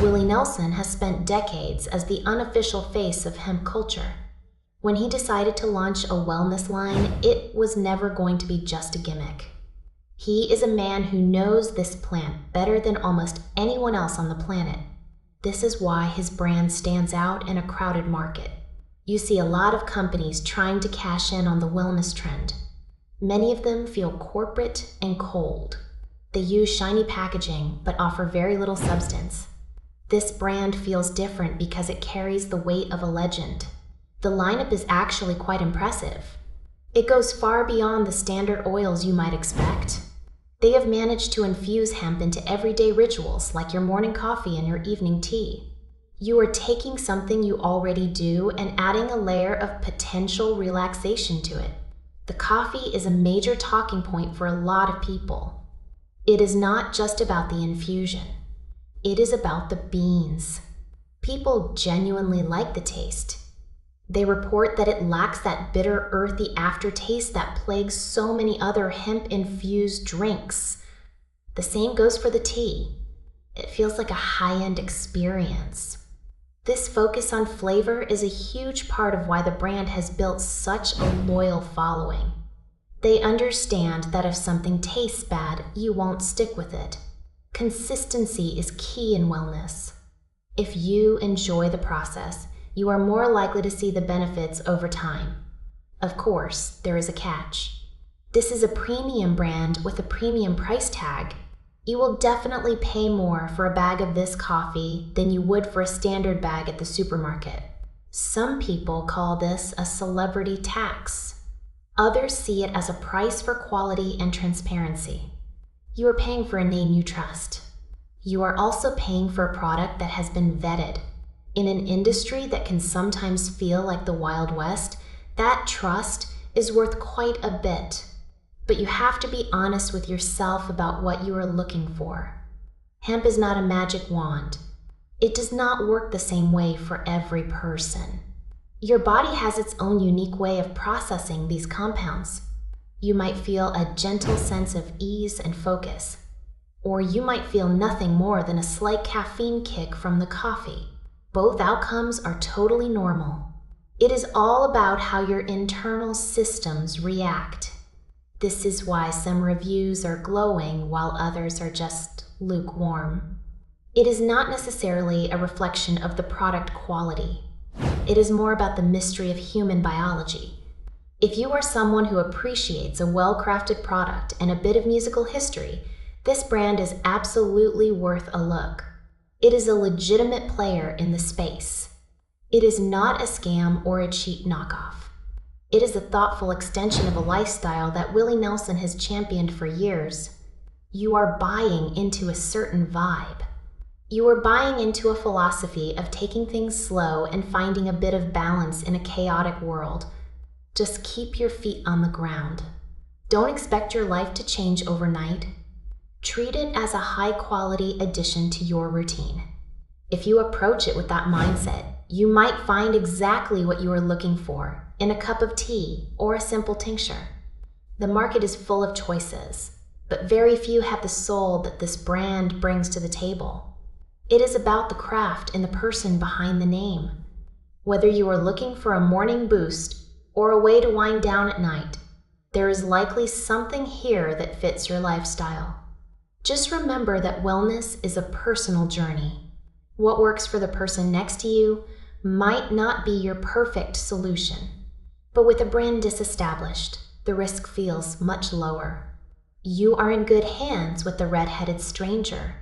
Willie Nelson has spent decades as the unofficial face of hemp culture. When he decided to launch a wellness line, it was never going to be just a gimmick. He is a man who knows this plant better than almost anyone else on the planet. This is why his brand stands out in a crowded market. You see a lot of companies trying to cash in on the wellness trend. Many of them feel corporate and cold. They use shiny packaging but offer very little substance. This brand feels different because it carries the weight of a legend. The lineup is actually quite impressive. It goes far beyond the standard oils you might expect. They have managed to infuse hemp into everyday rituals like your morning coffee and your evening tea. You are taking something you already do and adding a layer of potential relaxation to it. The coffee is a major talking point for a lot of people. It is not just about the infusion. It is about the beans. People genuinely like the taste. They report that it lacks that bitter, earthy aftertaste that plagues so many other hemp-infused drinks. The same goes for the tea. It feels like a high-end experience. This focus on flavor is a huge part of why the brand has built such a loyal following. They understand that if something tastes bad, you won't stick with it. Consistency is key in wellness. If you enjoy the process, you are more likely to see the benefits over time. Of course, there is a catch. This is a premium brand with a premium price tag. You will definitely pay more for a bag of this coffee than you would for a standard bag at the supermarket. Some people call this a celebrity tax. Others see it as a price for quality and transparency. You are paying for a name you trust. You are also paying for a product that has been vetted. In an industry that can sometimes feel like the Wild West, that trust is worth quite a bit. But you have to be honest with yourself about what you are looking for. Hemp is not a magic wand. It does not work the same way for every person. Your body has its own unique way of processing these compounds. You might feel a gentle sense of ease and focus, or you might feel nothing more than a slight caffeine kick from the coffee. Both outcomes are totally normal. It is all about how your internal systems react. This is why some reviews are glowing while others are just lukewarm. It is not necessarily a reflection of the product quality. It is more about the mystery of human biology. If you are someone who appreciates a well-crafted product and a bit of musical history, this brand is absolutely worth a look. It is a legitimate player in the space. It is not a scam or a cheap knockoff. It is a thoughtful extension of a lifestyle that Willie Nelson has championed for years. You are buying into a certain vibe. You are buying into a philosophy of taking things slow and finding a bit of balance in a chaotic world. Just keep your feet on the ground. Don't expect your life to change overnight. Treat it as a high-quality addition to your routine. If you approach it with that mindset, you might find exactly what you are looking for in a cup of tea or a simple tincture. The market is full of choices, but very few have the soul that this brand brings to the table. It is about the craft and the person behind the name. Whether you are looking for a morning boost or a way to wind down at night, there is likely something here that fits your lifestyle. Just remember that wellness is a personal journey. What works for the person next to you might not be your perfect solution. But with a brand disestablished, the risk feels much lower. You are in good hands with the red-headed stranger.